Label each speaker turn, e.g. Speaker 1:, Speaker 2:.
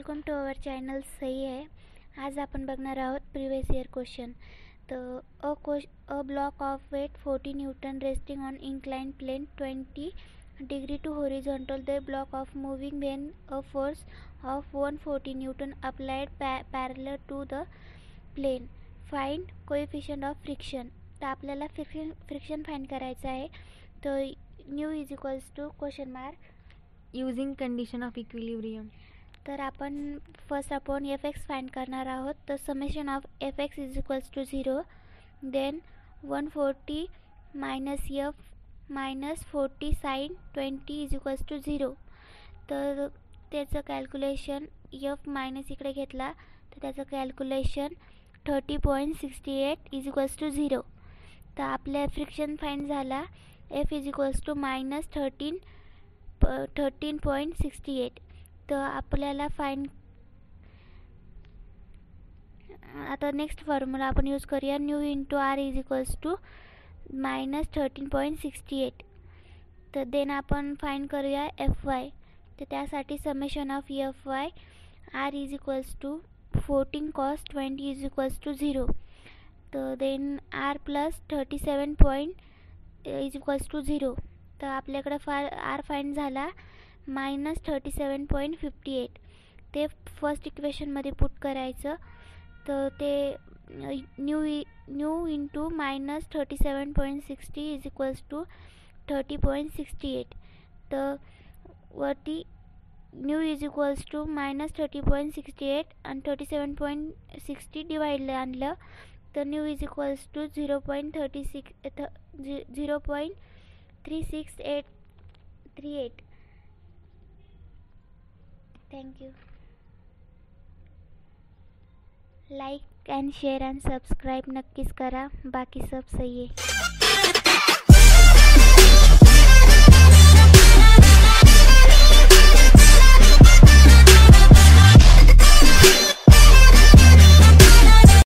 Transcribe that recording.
Speaker 1: Welcome to our channel सही आहे. आज आपण बघणार आहोत प्रिवियस इयर क्वेश्चन. तर a block of weight 40 newton resting on inclined plane 20 degree to horizontal. The block of moving when a force of 140 Newton applied parallel to the plane. Find coefficient of friction. तर आपल्याला friction find करायचं आहे. तर nu is equals to question mark
Speaker 2: using condition of equilibrium.
Speaker 1: तर आपण first आपण F x find करणार आहोत. तर summation of F x is equals to 0. Then 140 minus F minus 40 sine 20 is equals to 0. तर त्याचं कॅल्क्युलेशन एफ मायनस इकडे घेतला तर त्याचं कॅल्क्युलेशन 30.68 इज इक्वल्स टू 0. तर आपल्या फ्रिक्शन फाइंड झाला F is equals to minus 13.68. तर आपल्याला फाइंड आता नेक्स्ट फॉर्म्युला आपण यूज करूया. Nu into R is equals to minus 13.68. तर देन आपण फाइंड करूया एफ वाय. तर त्यासाठी summation of F Y R is equals to 14 cos 20 is equals to 0. तर then R plus 37 is equals to 0. तर आपल्याकडं आर फाइंड झाला minus 37.58. ते फर्स्ट इक्वेशनमध्ये पुट करायचं. तर ते nu into minus 37.60 is equals to 30.68. तर वरती nu is equals to minus 30.68 आणि 37.60 डिवाइडला आणलं तर nu is equals to 0.3638. Thank you. Like and share and subscribe नक्कीच करा. बाकी सब सही आहे.